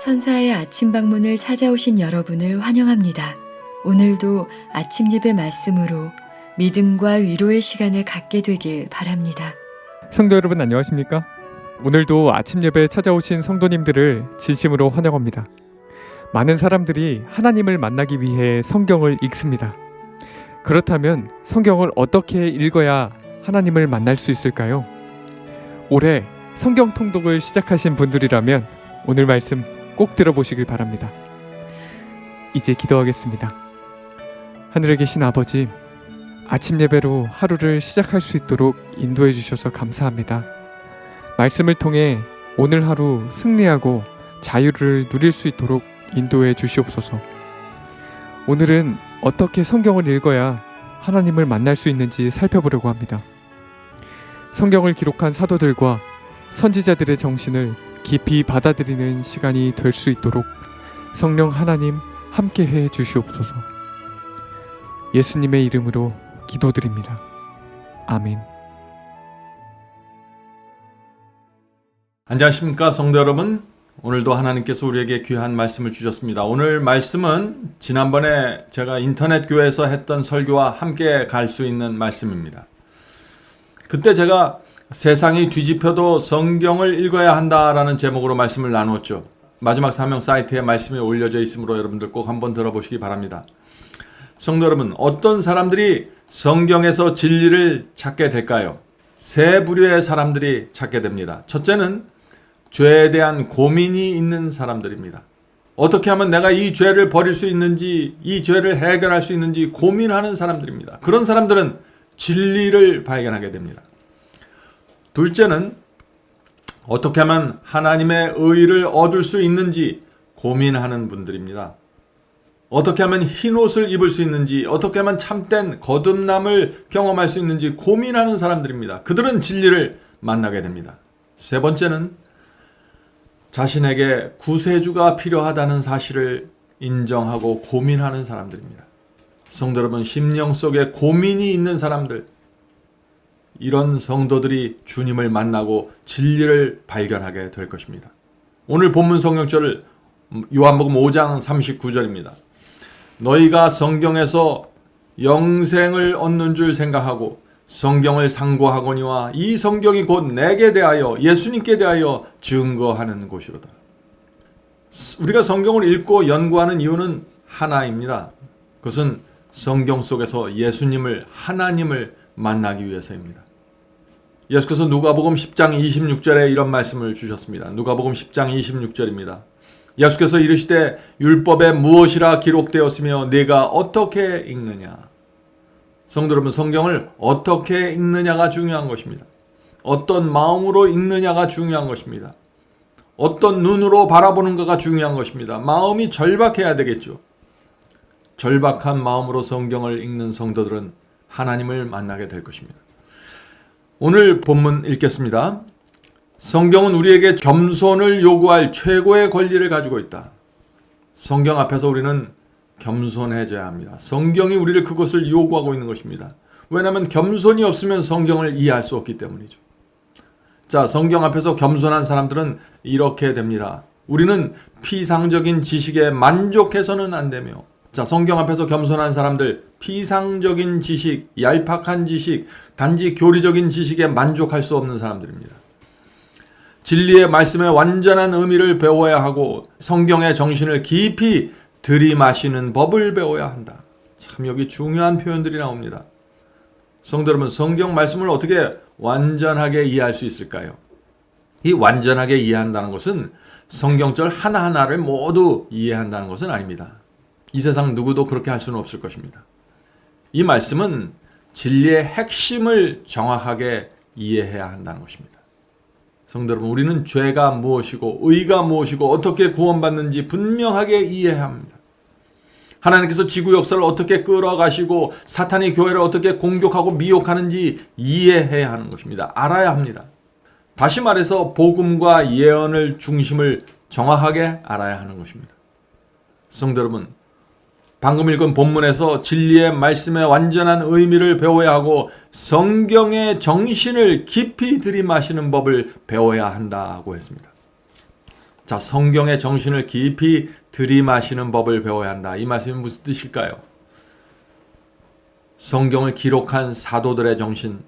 천사의 아침 방문을 찾아오신 여러분을 환영합니다. 오늘도 아침 예배 말씀으로 믿음과 위로의 시간을 갖게 되길 바랍니다. 성도 여러분 안녕하십니까? 오늘도 아침 예배에 찾아오신 성도님들을 진심으로 환영합니다. 많은 사람들이 하나님을 만나기 위해 성경을 읽습니다. 그렇다면 성경을 어떻게 읽어야 하나님을 만날 수 있을까요? 올해 성경 통독을 시작하신 분들이라면 오늘 말씀 꼭 들어보시길 바랍니다. 이제 기도하겠습니다. 하늘에 계신 아버지, 아침 예배로 하루를 시작할 수 있도록 인도해 주셔서 감사합니다. 말씀을 통해 오늘 하루 승리하고 자유를 누릴 수 있도록 인도해 주시옵소서. 오늘은 어떻게 성경을 읽어야 하나님을 만날 수 있는지 살펴보려고 합니다. 성경을 기록한 사도들과 선지자들의 정신을 깊이 받아들이는 시간이 될 수 있도록 성령 하나님 함께 해 주시옵소서. 예수님의 이름으로 기도드립니다. 아멘. 안녕하십니까 성도 여러분. 오늘도 하나님께서 우리에게 귀한 말씀을 주셨습니다. 오늘 말씀은 지난번에 제가 인터넷 교회에서 했던 설교와 함께 갈 수 있는 말씀입니다. 그때 제가 세상이 뒤집혀도 성경을 읽어야 한다라는 제목으로 말씀을 나누었죠. 마지막 사명 사이트에 말씀이 올려져 있으므로 여러분들 꼭 한번 들어보시기 바랍니다. 성도 여러분, 어떤 사람들이 성경에서 진리를 찾게 될까요? 세 부류의 사람들이 찾게 됩니다. 첫째는 죄에 대한 고민이 있는 사람들입니다. 어떻게 하면 내가 이 죄를 버릴 수 있는지, 이 죄를 해결할 수 있는지 고민하는 사람들입니다. 그런 사람들은 진리를 발견하게 됩니다. 둘째는 어떻게 하면 하나님의 의를 얻을 수 있는지 고민하는 분들입니다. 어떻게 하면 흰 옷을 입을 수 있는지, 어떻게 하면 참된 거듭남을 경험할 수 있는지 고민하는 사람들입니다. 그들은 진리를 만나게 됩니다. 세 번째는 자신에게 구세주가 필요하다는 사실을 인정하고 고민하는 사람들입니다. 성도 여러분, 심령 속에 고민이 있는 사람들, 이런 성도들이 주님을 만나고 진리를 발견하게 될 것입니다. 오늘 본문 성경절을 요한복음 5장 39절입니다. 너희가 성경에서 영생을 얻는 줄 생각하고 성경을 상고하거니와 이 성경이 곧 내게 대하여 예수님께 대하여 증거하는 곳이로다. 우리가 성경을 읽고 연구하는 이유는 하나입니다. 그것은 성경 속에서 예수님을, 하나님을 만나기 위해서입니다. 예수께서 누가복음 10장 26절에 이런 말씀을 주셨습니다. 누가복음 10장 26절입니다. 예수께서 이르시되 율법에 무엇이라 기록되었으며 네가 어떻게 읽느냐. 성도 여러분, 성경을 어떻게 읽느냐가 중요한 것입니다. 어떤 마음으로 읽느냐가 중요한 것입니다. 어떤 눈으로 바라보는가가 중요한 것입니다. 마음이 절박해야 되겠죠. 절박한 마음으로 성경을 읽는 성도들은 하나님을 만나게 될 것입니다. 오늘 본문 읽겠습니다. 성경은 우리에게 겸손을 요구할 최고의 권리를 가지고 있다. 성경 앞에서 우리는 겸손해져야 합니다. 성경이 우리를 그것을 요구하고 있는 것입니다. 왜냐하면 겸손이 없으면 성경을 이해할 수 없기 때문이죠. 자, 성경 앞에서 겸손한 사람들은 이렇게 됩니다. 우리는 피상적인 지식에 만족해서는 안 되며, 자, 성경 앞에서 겸손한 사람들, 피상적인 지식, 얄팍한 지식, 단지 교리적인 지식에 만족할 수 없는 사람들입니다. 진리의 말씀의 완전한 의미를 배워야 하고 성경의 정신을 깊이 들이마시는 법을 배워야 한다. 참 여기 중요한 표현들이 나옵니다. 성도 여러분, 성경 말씀을 어떻게 완전하게 이해할 수 있을까요? 이 완전하게 이해한다는 것은 성경절 하나하나를 모두 이해한다는 것은 아닙니다. 이 세상 누구도 그렇게 할 수는 없을 것입니다. 이 말씀은 진리의 핵심을 정확하게 이해해야 한다는 것입니다. 성도 여러분, 우리는 죄가 무엇이고 의가 무엇이고 어떻게 구원받는지 분명하게 이해해야 합니다. 하나님께서 지구 역사를 어떻게 끌어가시고 사탄이 교회를 어떻게 공격하고 미혹하는지 이해해야 하는 것입니다. 알아야 합니다. 다시 말해서 복음과 예언을 중심을 정확하게 알아야 하는 것입니다. 성도 여러분, 방금 읽은 본문에서 진리의 말씀의 완전한 의미를 배워야 하고 성경의 정신을 깊이 들이마시는 법을 배워야 한다고 했습니다. 자, 성경의 정신을 깊이 들이마시는 법을 배워야 한다. 이 말씀이 무슨 뜻일까요? 성경을 기록한 사도들의 정신,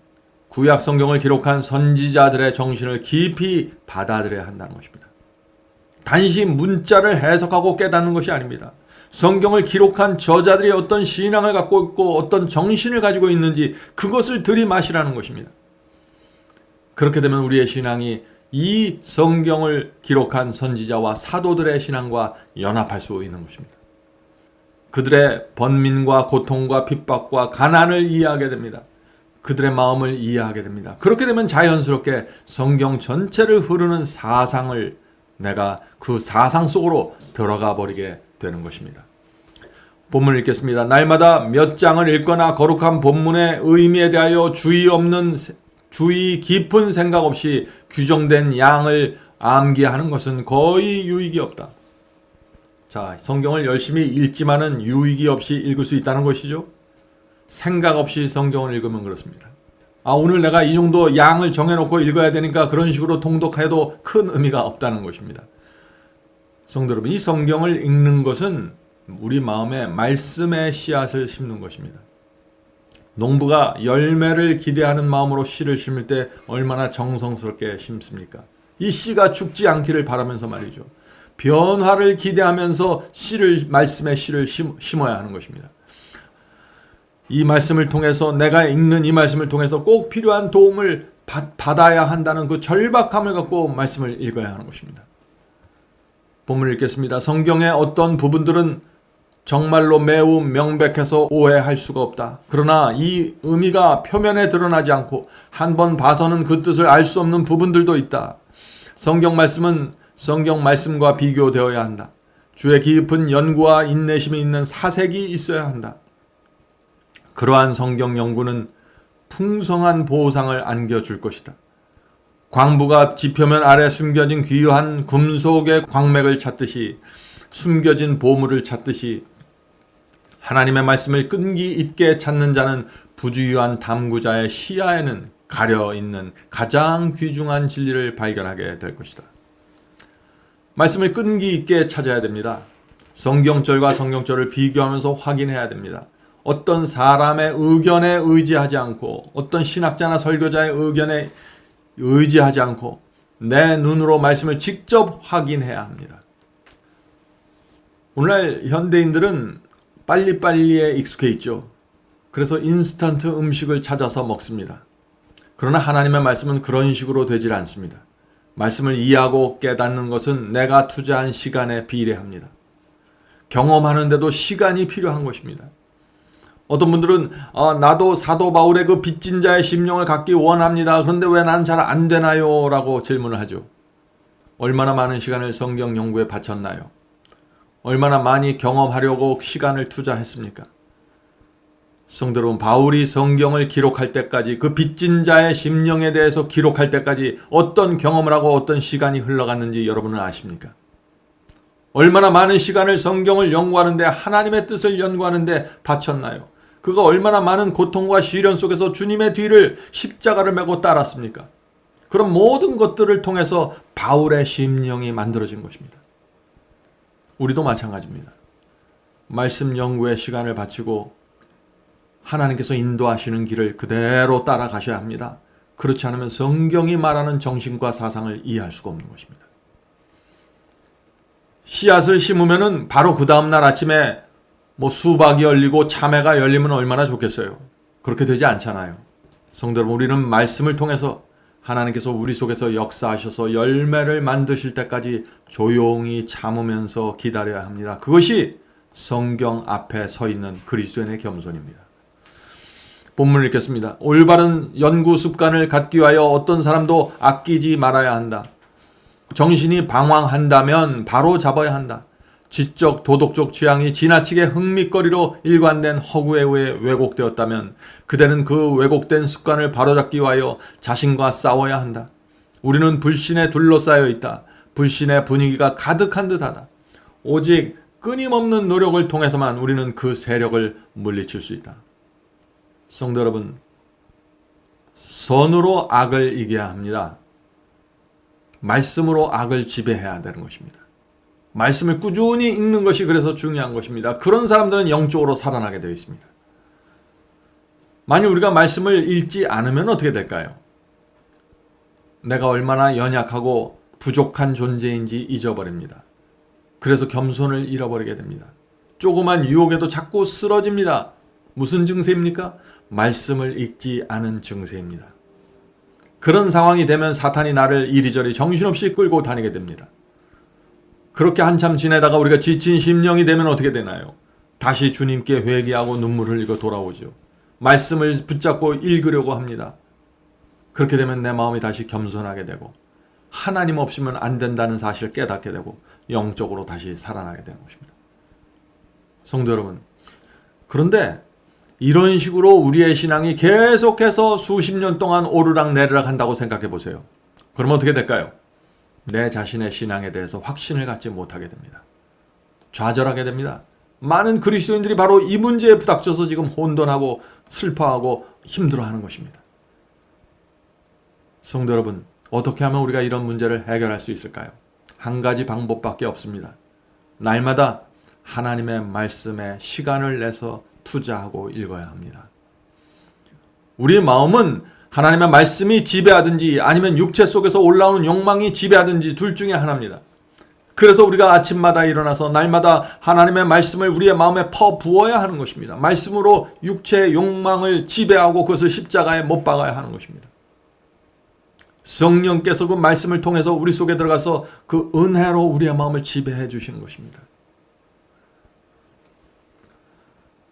구약 성경을 기록한 선지자들의 정신을 깊이 받아들여야 한다는 것입니다. 단지 문자를 해석하고 깨닫는 것이 아닙니다. 성경을 기록한 저자들이 어떤 신앙을 갖고 있고 어떤 정신을 가지고 있는지 그것을 들이마시라는 것입니다. 그렇게 되면 우리의 신앙이 이 성경을 기록한 선지자와 사도들의 신앙과 연합할 수 있는 것입니다. 그들의 번민과 고통과 핍박과 가난을 이해하게 됩니다. 그들의 마음을 이해하게 됩니다. 그렇게 되면 자연스럽게 성경 전체를 흐르는 사상을 내가 그 사상 속으로 들어가 버리게 되는 것입니다. 본문을 읽겠습니다. 날마다 몇 장을 읽거나 거룩한 본문의 의미에 대하여 주의 깊은 생각 없이 규정된 양을 암기하는 것은 거의 유익이 없다. 자, 성경을 열심히 읽지만은 유익이 없이 읽을 수 있다는 것이죠. 생각 없이 성경을 읽으면 그렇습니다. 오늘 내가 이 정도 양을 정해놓고 읽어야 되니까 그런 식으로 통독해도 큰 의미가 없다는 것입니다. 성도 여러분, 이 성경을 읽는 것은 우리 마음에 말씀의 씨앗을 심는 것입니다. 농부가 열매를 기대하는 마음으로 씨를 심을 때 얼마나 정성스럽게 심습니까? 이 씨가 죽지 않기를 바라면서 말이죠. 변화를 기대하면서 말씀의 씨를 심어야 하는 것입니다. 이 말씀을 통해서 내가 읽는 이 말씀을 통해서 꼭 필요한 도움을 받아야 한다는 그 절박함을 갖고 말씀을 읽어야 하는 것입니다. 본문을 읽겠습니다. 성경의 어떤 부분들은 정말로 매우 명백해서 오해할 수가 없다. 그러나 이 의미가 표면에 드러나지 않고 한번 봐서는 그 뜻을 알 수 없는 부분들도 있다. 성경 말씀은 성경 말씀과 비교되어야 한다. 주의 깊은 연구와 인내심이 있는 사색이 있어야 한다. 그러한 성경 연구는 풍성한 보상을 안겨줄 것이다. 광부가 지표면 아래 숨겨진 귀한 금속의 광맥을 찾듯이 숨겨진 보물을 찾듯이 하나님의 말씀을 끈기 있게 찾는 자는 부주의한 탐구자의 시야에는 가려있는 가장 귀중한 진리를 발견하게 될 것이다. 말씀을 끈기 있게 찾아야 됩니다. 성경절과 성경절을 비교하면서 확인해야 됩니다. 어떤 사람의 의견에 의지하지 않고 어떤 신학자나 설교자의 의견에 의지하지 않고 내 눈으로 말씀을 직접 확인해야 합니다. 오늘날 현대인들은 빨리빨리에 익숙해 있죠. 그래서 인스턴트 음식을 찾아서 먹습니다. 그러나 하나님의 말씀은 그런 식으로 되질 않습니다. 말씀을 이해하고 깨닫는 것은 내가 투자한 시간에 비례합니다. 경험하는데도 시간이 필요한 것입니다. 어떤 분들은 나도 사도 바울의 그 빚진 자의 심령을 갖기 원합니다. 그런데 왜 나는 잘 안 되나요? 라고 질문을 하죠. 얼마나 많은 시간을 성경 연구에 바쳤나요? 얼마나 많이 경험하려고 시간을 투자했습니까? 성도 여러분, 바울이 성경을 기록할 때까지 그 빚진 자의 심령에 대해서 기록할 때까지 어떤 경험을 하고 어떤 시간이 흘러갔는지 여러분은 아십니까? 얼마나 많은 시간을 성경을 연구하는데 하나님의 뜻을 연구하는데 바쳤나요? 그가 얼마나 많은 고통과 시련 속에서 주님의 뒤를 십자가를 메고 따랐습니까? 그런 모든 것들을 통해서 바울의 심령이 만들어진 것입니다. 우리도 마찬가지입니다. 말씀 연구에 시간을 바치고 하나님께서 인도하시는 길을 그대로 따라가셔야 합니다. 그렇지 않으면 성경이 말하는 정신과 사상을 이해할 수가 없는 것입니다. 씨앗을 심으면은 바로 그 다음날 아침에 수박이 열리고 참외가 열리면 얼마나 좋겠어요. 그렇게 되지 않잖아요. 성도 여러분, 우리는 말씀을 통해서 하나님께서 우리 속에서 역사하셔서 열매를 만드실 때까지 조용히 참으면서 기다려야 합니다. 그것이 성경 앞에 서 있는 그리스도인의 겸손입니다. 본문을 읽겠습니다. 올바른 연구 습관을 갖기 위하여 어떤 사람도 아끼지 말아야 한다. 정신이 방황한다면 바로 잡아야 한다. 지적, 도덕적 취향이 지나치게 흥미거리로 일관된 허구에 의해 왜곡되었다면 그대는 그 왜곡된 습관을 바로잡기 위하여 자신과 싸워야 한다. 우리는 불신에 둘러싸여 있다. 불신의 분위기가 가득한 듯하다. 오직 끊임없는 노력을 통해서만 우리는 그 세력을 물리칠 수 있다. 성도 여러분, 선으로 악을 이겨야 합니다. 말씀으로 악을 지배해야 되는 것입니다. 말씀을 꾸준히 읽는 것이 그래서 중요한 것입니다. 그런 사람들은 영적으로 살아나게 되어 있습니다. 만약 우리가 말씀을 읽지 않으면 어떻게 될까요? 내가 얼마나 연약하고 부족한 존재인지 잊어버립니다. 그래서 겸손을 잃어버리게 됩니다. 조그만 유혹에도 자꾸 쓰러집니다. 무슨 증세입니까? 말씀을 읽지 않은 증세입니다. 그런 상황이 되면 사탄이 나를 이리저리 정신없이 끌고 다니게 됩니다. 그렇게 한참 지내다가 우리가 지친 심령이 되면 어떻게 되나요? 다시 주님께 회개하고 눈물 흘리고 돌아오죠. 말씀을 붙잡고 읽으려고 합니다. 그렇게 되면 내 마음이 다시 겸손하게 되고 하나님 없이면 안 된다는 사실을 깨닫게 되고 영적으로 다시 살아나게 되는 것입니다. 성도 여러분, 그런데 이런 식으로 우리의 신앙이 계속해서 수십 년 동안 오르락내리락 한다고 생각해 보세요. 그러면 어떻게 될까요? 내 자신의 신앙에 대해서 확신을 갖지 못하게 됩니다. 좌절하게 됩니다. 많은 그리스도인들이 바로 이 문제에 부닥쳐서 지금 혼돈하고 슬퍼하고 힘들어하는 것입니다. 성도 여러분, 어떻게 하면 우리가 이런 문제를 해결할 수 있을까요? 한 가지 방법밖에 없습니다. 날마다 하나님의 말씀에 시간을 내서 투자하고 읽어야 합니다. 우리의 마음은 하나님의 말씀이 지배하든지 아니면 육체 속에서 올라오는 욕망이 지배하든지 둘 중에 하나입니다. 그래서 우리가 아침마다 일어나서 날마다 하나님의 말씀을 우리의 마음에 퍼부어야 하는 것입니다. 말씀으로 육체의 욕망을 지배하고 그것을 십자가에 못 박아야 하는 것입니다. 성령께서 그 말씀을 통해서 우리 속에 들어가서 그 은혜로 우리의 마음을 지배해 주시는 것입니다.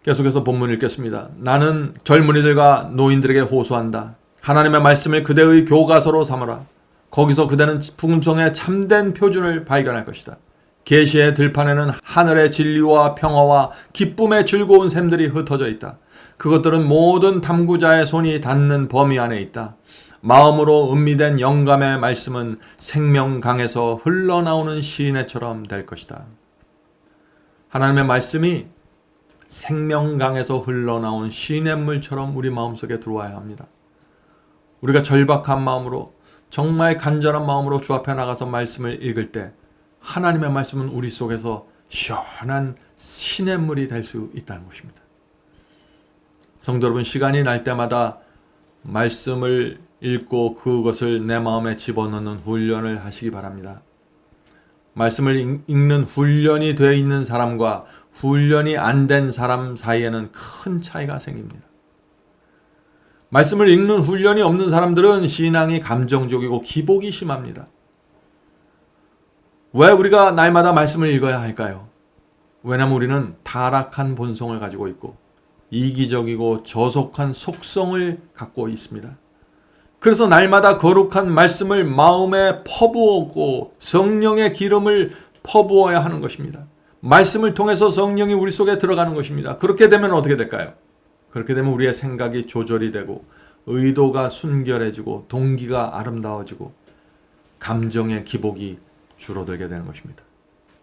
계속해서 본문 읽겠습니다. 나는 젊은이들과 노인들에게 호소한다. 하나님의 말씀을 그대의 교과서로 삼으라. 거기서 그대는 풍성의 참된 표준을 발견할 것이다. 계시의 들판에는 하늘의 진리와 평화와 기쁨의 즐거운 샘들이 흩어져 있다. 그것들은 모든 탐구자의 손이 닿는 범위 안에 있다. 마음으로 음미된 영감의 말씀은 생명강에서 흘러나오는 시내처럼 될 것이다. 하나님의 말씀이 생명강에서 흘러나온 시냇물처럼 우리 마음속에 들어와야 합니다. 우리가 절박한 마음으로 정말 간절한 마음으로 주 앞에 나가서 말씀을 읽을 때 하나님의 말씀은 우리 속에서 시원한 시냇물이 될 수 있다는 것입니다. 성도 여러분, 시간이 날 때마다 말씀을 읽고 그것을 내 마음에 집어넣는 훈련을 하시기 바랍니다. 말씀을 읽는 훈련이 되어 있는 사람과 훈련이 안 된 사람 사이에는 큰 차이가 생깁니다. 말씀을 읽는 훈련이 없는 사람들은 신앙이 감정적이고 기복이 심합니다. 왜 우리가 날마다 말씀을 읽어야 할까요? 왜냐하면 우리는 타락한 본성을 가지고 있고 이기적이고 저속한 속성을 갖고 있습니다. 그래서 날마다 거룩한 말씀을 마음에 퍼부었고 성령의 기름을 퍼부어야 하는 것입니다. 말씀을 통해서 성령이 우리 속에 들어가는 것입니다. 그렇게 되면 어떻게 될까요? 그렇게 되면 우리의 생각이 조절이 되고 의도가 순결해지고 동기가 아름다워지고 감정의 기복이 줄어들게 되는 것입니다.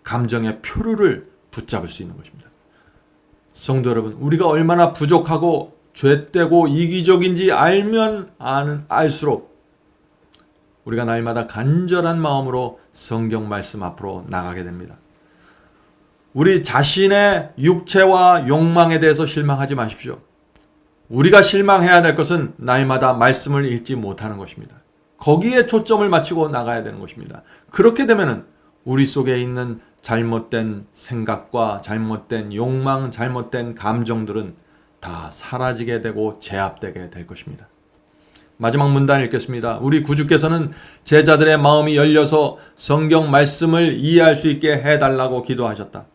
감정의 표류를 붙잡을 수 있는 것입니다. 성도 여러분, 우리가 얼마나 부족하고 죄되고 이기적인지 알면 알수록 우리가 날마다 간절한 마음으로 성경 말씀 앞으로 나가게 됩니다. 우리 자신의 육체와 욕망에 대해서 실망하지 마십시오. 우리가 실망해야 될 것은 날마다 말씀을 읽지 못하는 것입니다. 거기에 초점을 맞추고 나가야 되는 것입니다. 그렇게 되면은 우리 속에 있는 잘못된 생각과 잘못된 욕망, 잘못된 감정들은 다 사라지게 되고 제압되게 될 것입니다. 마지막 문단 읽겠습니다. 우리 구주께서는 제자들의 마음이 열려서 성경 말씀을 이해할 수 있게 해달라고 기도하셨다.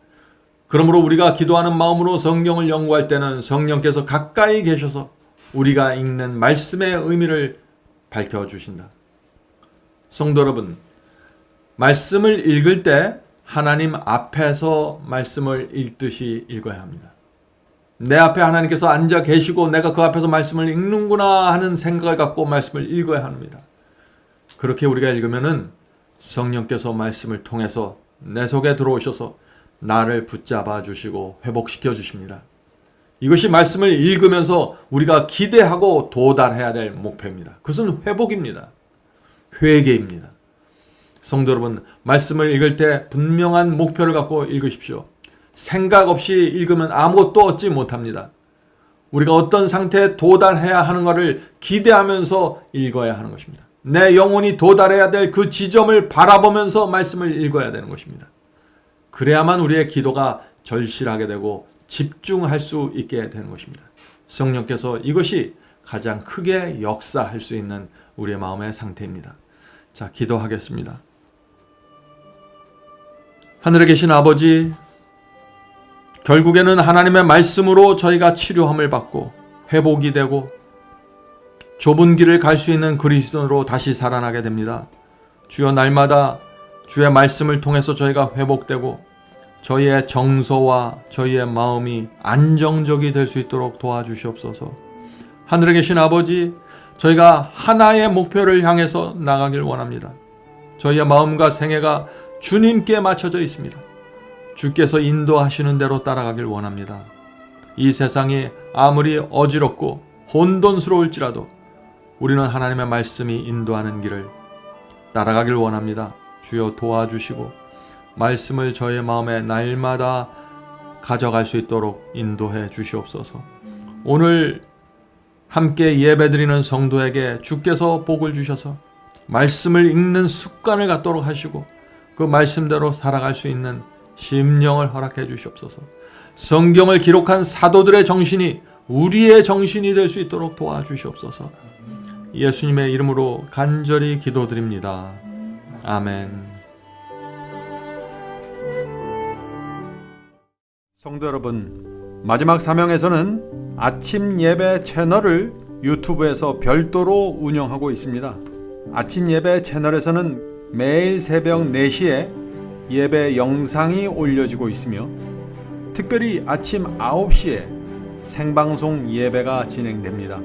그러므로 우리가 기도하는 마음으로 성경을 연구할 때는 성령께서 가까이 계셔서 우리가 읽는 말씀의 의미를 밝혀주신다. 성도 여러분, 말씀을 읽을 때 하나님 앞에서 말씀을 읽듯이 읽어야 합니다. 내 앞에 하나님께서 앉아 계시고 내가 그 앞에서 말씀을 읽는구나 하는 생각을 갖고 말씀을 읽어야 합니다. 그렇게 우리가 읽으면은 성령께서 말씀을 통해서 내 속에 들어오셔서 나를 붙잡아 주시고 회복시켜 주십니다. 이것이 말씀을 읽으면서 우리가 기대하고 도달해야 될 목표입니다. 그것은 회복입니다. 회개입니다. 성도 여러분, 말씀을 읽을 때 분명한 목표를 갖고 읽으십시오. 생각 없이 읽으면 아무것도 얻지 못합니다. 우리가 어떤 상태에 도달해야 하는가를 기대하면서 읽어야 하는 것입니다. 내 영혼이 도달해야 될 그 지점을 바라보면서 말씀을 읽어야 되는 것입니다. 그래야만 우리의 기도가 절실하게 되고 집중할 수 있게 되는 것입니다. 성령께서 이것이 가장 크게 역사할 수 있는 우리의 마음의 상태입니다. 자, 기도하겠습니다. 하늘에 계신 아버지, 결국에는 하나님의 말씀으로 저희가 치료함을 받고 회복이 되고 좁은 길을 갈 수 있는 그리스도로 다시 살아나게 됩니다. 주여, 날마다 주의 말씀을 통해서 저희가 회복되고 저희의 정서와 저희의 마음이 안정적이 될 수 있도록 도와주시옵소서. 하늘에 계신 아버지, 저희가 하나의 목표를 향해서 나가길 원합니다. 저희의 마음과 생애가 주님께 맞춰져 있습니다. 주께서 인도하시는 대로 따라가길 원합니다. 이 세상이 아무리 어지럽고 혼돈스러울지라도 우리는 하나님의 말씀이 인도하는 길을 따라가길 원합니다. 주여, 도와주시고 말씀을 저의 마음에 날마다 가져갈 수 있도록 인도해 주시옵소서. 오늘 함께 예배드리는 성도에게 주께서 복을 주셔서 말씀을 읽는 습관을 갖도록 하시고 그 말씀대로 살아갈 수 있는 심령을 허락해 주시옵소서. 성경을 기록한 사도들의 정신이 우리의 정신이 될 수 있도록 도와주시옵소서. 예수님의 이름으로 간절히 기도드립니다. 아멘. 성도 여러분, 마지막 사명에서는 아침 예배 채널을 유튜브에서 별도로 운영하고 있습니다. 아침 예배 채널에서는 매일 새벽 4시에 예배 영상이 올려지고 있으며 특별히 아침 9시에 생방송 예배가 진행됩니다.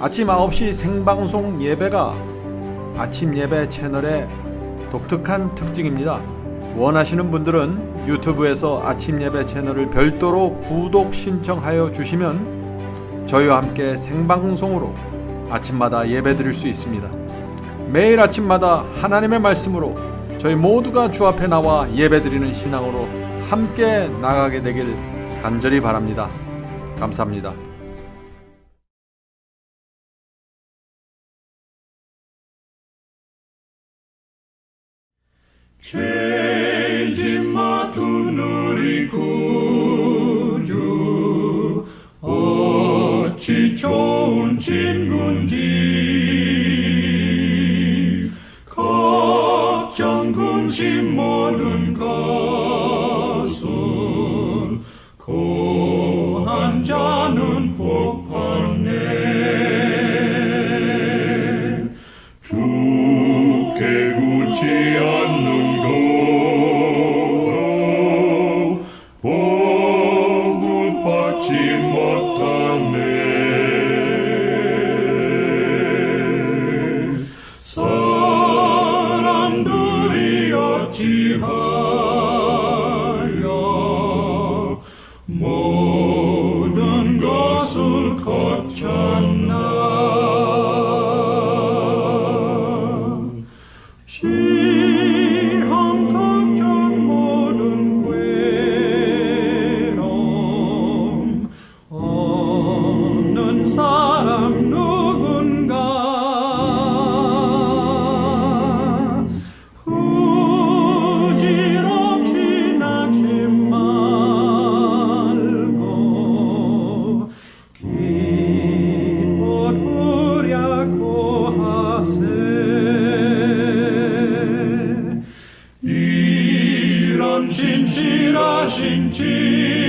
아침 9시 생방송 예배가 아침 예배 채널의 독특한 특징입니다. 원하시는 분들은 유튜브에서 아침 예배 채널을 별도로 구독 신청하여 주시면 저희와 함께 생방송으로 아침마다 예배 드릴 수 있습니다. 매일 아침마다 하나님의 말씀으로 저희 모두가 주 앞에 나와 예배 드리는 신앙으로 함께 나가게 되길 간절히 바랍니다. 감사합니다. 죄짐 맡은 우리 구주 어찌 좋은 친구인지 걱정 근심 모든 것을 고한 자는 복 받네. 주께 굳지 않는 거로 복을 받지 못하네. 사람들이 어찌하여 모든 것을 거쳤나. 시험 걱정 모든 괴로움 없는 사람 누군가. 부질없이 낙심 말고 기도하려고 하세. 이런 진실하신 지